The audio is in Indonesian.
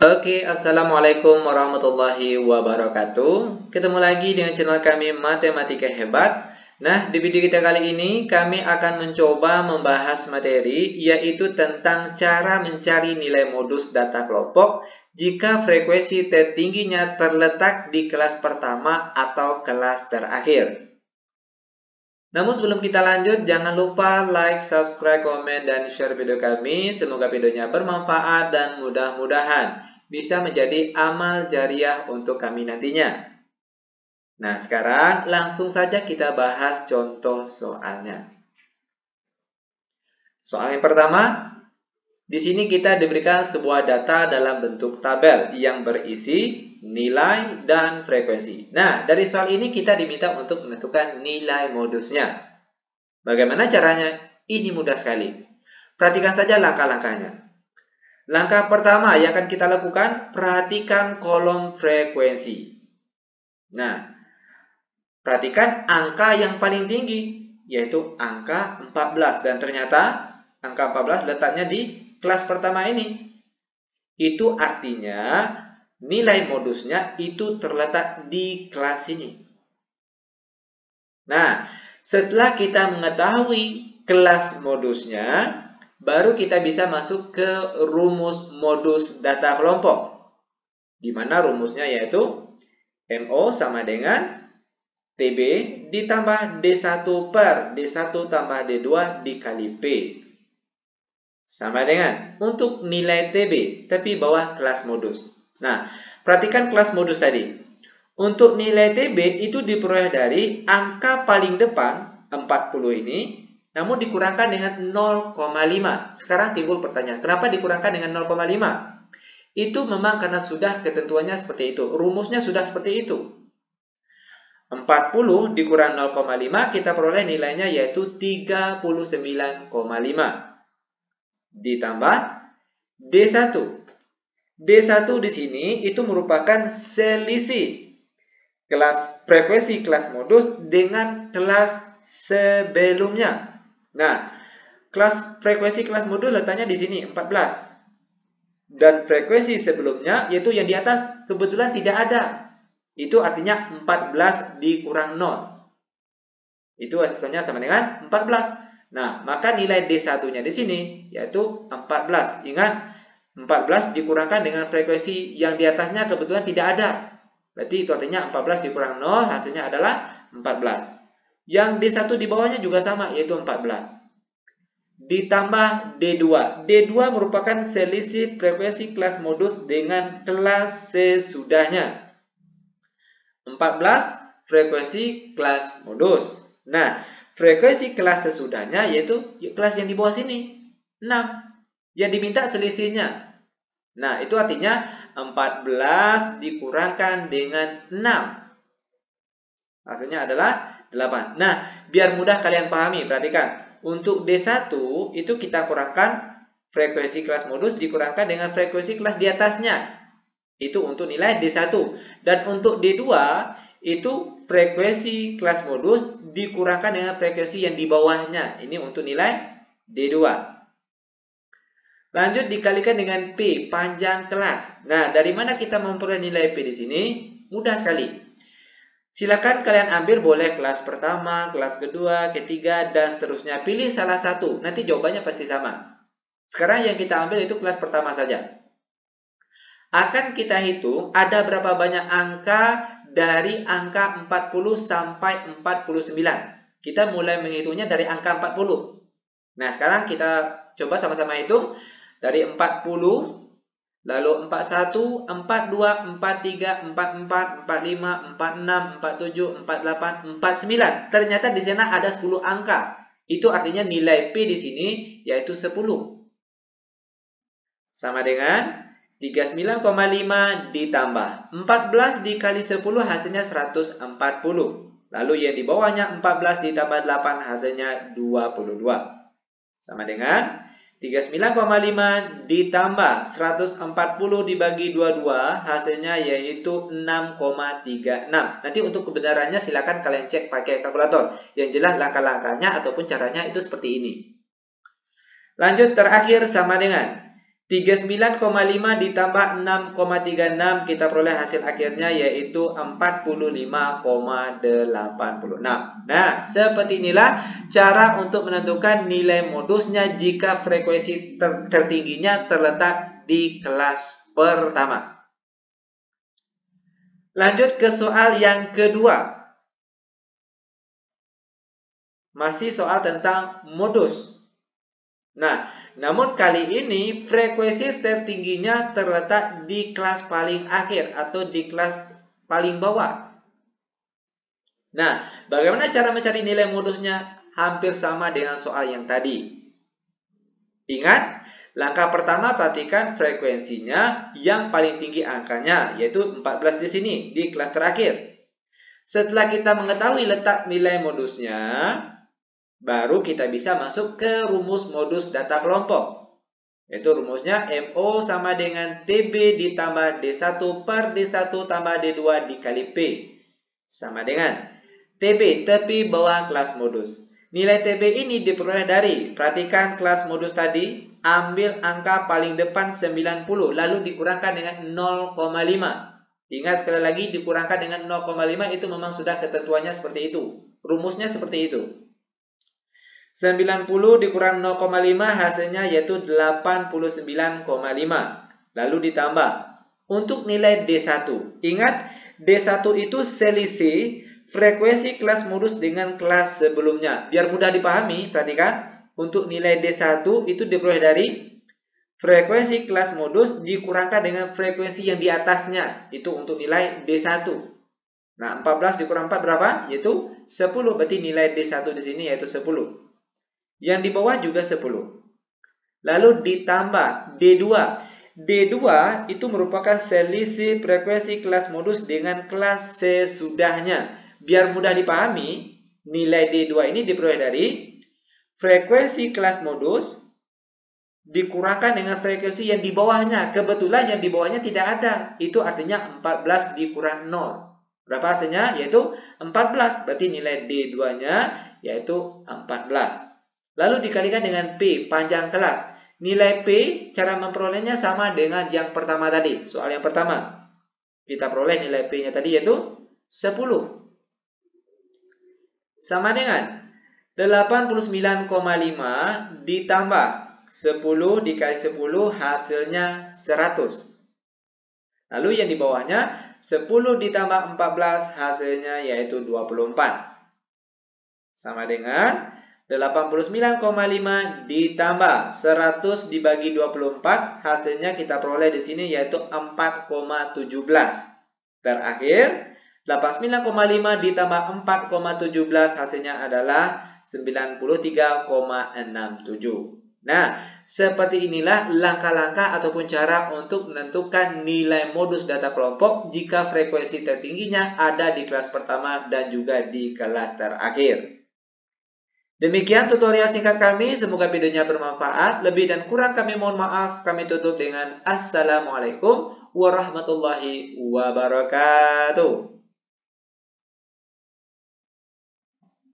Assalamualaikum warahmatullahi wabarakatuh. Ketemu lagi dengan channel kami Matematika Hebat. Nah, di video kita kali ini kami akan mencoba membahas materi yaitu tentang cara mencari nilai modus data kelompok jika frekuensi tertingginya terletak di kelas pertama atau kelas terakhir. Namun sebelum kita lanjut, jangan lupa like, subscribe, komen, dan share video kami. Semoga videonya bermanfaat dan mudah-mudahan bisa menjadi amal jariah untuk kami nantinya. Nah, sekarang langsung saja kita bahas contoh soalnya. Soal yang pertama, di sini kita diberikan sebuah data dalam bentuk tabel yang berisi nilai dan frekuensi. Nah, dari soal ini kita diminta untuk menentukan nilai modusnya. Bagaimana caranya? Ini mudah sekali. Perhatikan saja langkah-langkahnya. Langkah pertama yang akan kita lakukan, perhatikan kolom frekuensi. Nah, perhatikan angka yang paling tinggi, yaitu angka 14. Dan ternyata angka 14 letaknya di kelas pertama ini. Itu artinya nilai modusnya itu terletak di kelas ini. Nah, setelah kita mengetahui kelas modusnya, baru kita bisa masuk ke rumus modus data kelompok. Di mana rumusnya yaitu MO sama dengan TB ditambah D1 per D1 tambah D2 dikali P. Sama dengan untuk nilai TB, tapi bawah kelas modus. Nah, perhatikan kelas modus tadi. Untuk nilai TB itu diperoleh dari angka paling depan, 40 ini, namun dikurangkan dengan 0,5. Sekarang timbul pertanyaan, kenapa dikurangkan dengan 0,5? Itu memang karena sudah ketentuannya seperti itu. Rumusnya sudah seperti itu. 40 dikurang 0,5, kita peroleh nilainya yaitu 39,5. Ditambah D1. D1 di sini itu merupakan selisih kelas frekuensi kelas modus dengan kelas sebelumnya. Nah, kelas frekuensi kelas modus letaknya di sini 14. Dan frekuensi sebelumnya yaitu yang di atas kebetulan tidak ada. Itu artinya 14 dikurang 0. Itu hasilnya sama dengan 14. Nah, maka nilai D1-nya di sini yaitu 14. Ingat, 14 dikurangkan dengan frekuensi yang di atasnya kebetulan tidak ada. Berarti itu artinya 14 dikurang 0 hasilnya adalah 14. Yang D1 di bawahnya juga sama yaitu 14. Ditambah D2. D2 merupakan selisih frekuensi kelas modus dengan kelas sesudahnya. 14 frekuensi kelas modus. Nah, frekuensi kelas sesudahnya yaitu kelas yang di bawah sini 6. Yang diminta selisihnya. Nah, itu artinya 14 dikurangkan dengan 6. Hasilnya adalah 8. Nah, biar mudah kalian pahami, perhatikan. Untuk D1 itu kita kurangkan frekuensi kelas modus dikurangkan dengan frekuensi kelas di atasnya. Itu untuk nilai D1. Dan untuk D2 itu frekuensi kelas modus dikurangkan dengan frekuensi yang di bawahnya. Ini untuk nilai D2. Lanjut dikalikan dengan P, panjang kelas. Nah, dari mana kita memperoleh nilai P di sini? Mudah sekali. Silakan kalian ambil boleh kelas pertama, kelas kedua, ketiga, dan seterusnya. Pilih salah satu, nanti jawabannya pasti sama. Sekarang yang kita ambil itu kelas pertama saja. Akan kita hitung ada berapa banyak angka dari angka 40 sampai 49. Kita mulai menghitungnya dari angka 40. Nah, sekarang kita coba sama-sama hitung. Dari 40, lalu 41, 42, 43, 44, 45, 46, 47, 48, 49. Ternyata di sana ada 10 angka. Itu artinya nilai P di sini yaitu 10. Sama dengan 39,5 ditambah 14 dikali 10 hasilnya 140. Lalu yang di bawahnya 14 ditambah 8 hasilnya 22. Sama dengan 39,5 ditambah 140 dibagi 22 hasilnya yaitu 6,36. Nanti untuk kebenarannya silakan kalian cek pakai kalkulator. Yang jelas langkah-langkahnya ataupun caranya itu seperti ini. Lanjut terakhir sama dengan 39,5 ditambah 6,36 kita peroleh hasil akhirnya yaitu 45,86. Nah, seperti inilah cara untuk menentukan nilai modusnya jika frekuensi tertingginya terletak di kelas pertama. Lanjut ke soal yang kedua. Masih soal tentang modus. Nah, namun kali ini frekuensi tertingginya terletak di kelas paling akhir atau di kelas paling bawah. Nah, bagaimana cara mencari nilai modusnya? Hampir sama dengan soal yang tadi. Ingat, langkah pertama perhatikan frekuensinya yang paling tinggi angkanya, yaitu 14 di sini, di kelas terakhir. Setelah kita mengetahui letak nilai modusnya, baru kita bisa masuk ke rumus modus data kelompok. Yaitu rumusnya MO sama dengan TB ditambah D1 per D1 tambah D2 dikali P. Sama dengan TB, tepi bawah kelas modus. Nilai TB ini diperoleh dari, perhatikan kelas modus tadi, ambil angka paling depan 90, lalu dikurangkan dengan 0,5. Ingat sekali lagi, dikurangkan dengan 0,5 itu memang sudah ketentuannya seperti itu. Rumusnya seperti itu. 90 dikurang 0,5 hasilnya yaitu 89,5. Lalu ditambah. Untuk nilai D1. Ingat, D1 itu selisih frekuensi kelas modus dengan kelas sebelumnya. Biar mudah dipahami, perhatikan. Untuk nilai D1 itu diperoleh dari frekuensi kelas modus dikurangkan dengan frekuensi yang di atasnya. Itu untuk nilai D1. Nah, 14 dikurang 4 berapa? Yaitu 10. Berarti nilai D1 di sini yaitu 10. Yang di bawah juga 10. Lalu ditambah D2. D2 itu merupakan selisih frekuensi kelas modus dengan kelas sesudahnya. Biar mudah dipahami, nilai D2 ini diperoleh dari frekuensi kelas modus dikurangkan dengan frekuensi yang di bawahnya. Kebetulan yang di bawahnya tidak ada. Itu artinya 14 dikurang 0. Berapa hasilnya? Yaitu 14. Berarti nilai D2-nya yaitu 14. Lalu dikalikan dengan P, panjang kelas. Nilai P, cara memperolehnya sama dengan yang pertama tadi. Soal yang pertama. Kita peroleh nilai P-nya tadi yaitu 10. Sama dengan 89,5 ditambah 10 dikali 10 hasilnya 100. Lalu yang di bawahnya 10 ditambah 14 hasilnya yaitu 24. Sama dengan 89,5 ditambah 100 dibagi 24 hasilnya kita peroleh di sini yaitu 4,17. Terakhir 89,5 ditambah 4,17 hasilnya adalah 93,67. Nah, seperti inilah langkah-langkah ataupun cara untuk menentukan nilai modus data kelompok jika frekuensi tertingginya ada di kelas pertama dan juga di kelas terakhir. Demikian tutorial singkat kami, semoga videonya bermanfaat. Lebih dan kurang kami mohon maaf. Kami tutup dengan Assalamualaikum warahmatullahi wabarakatuh.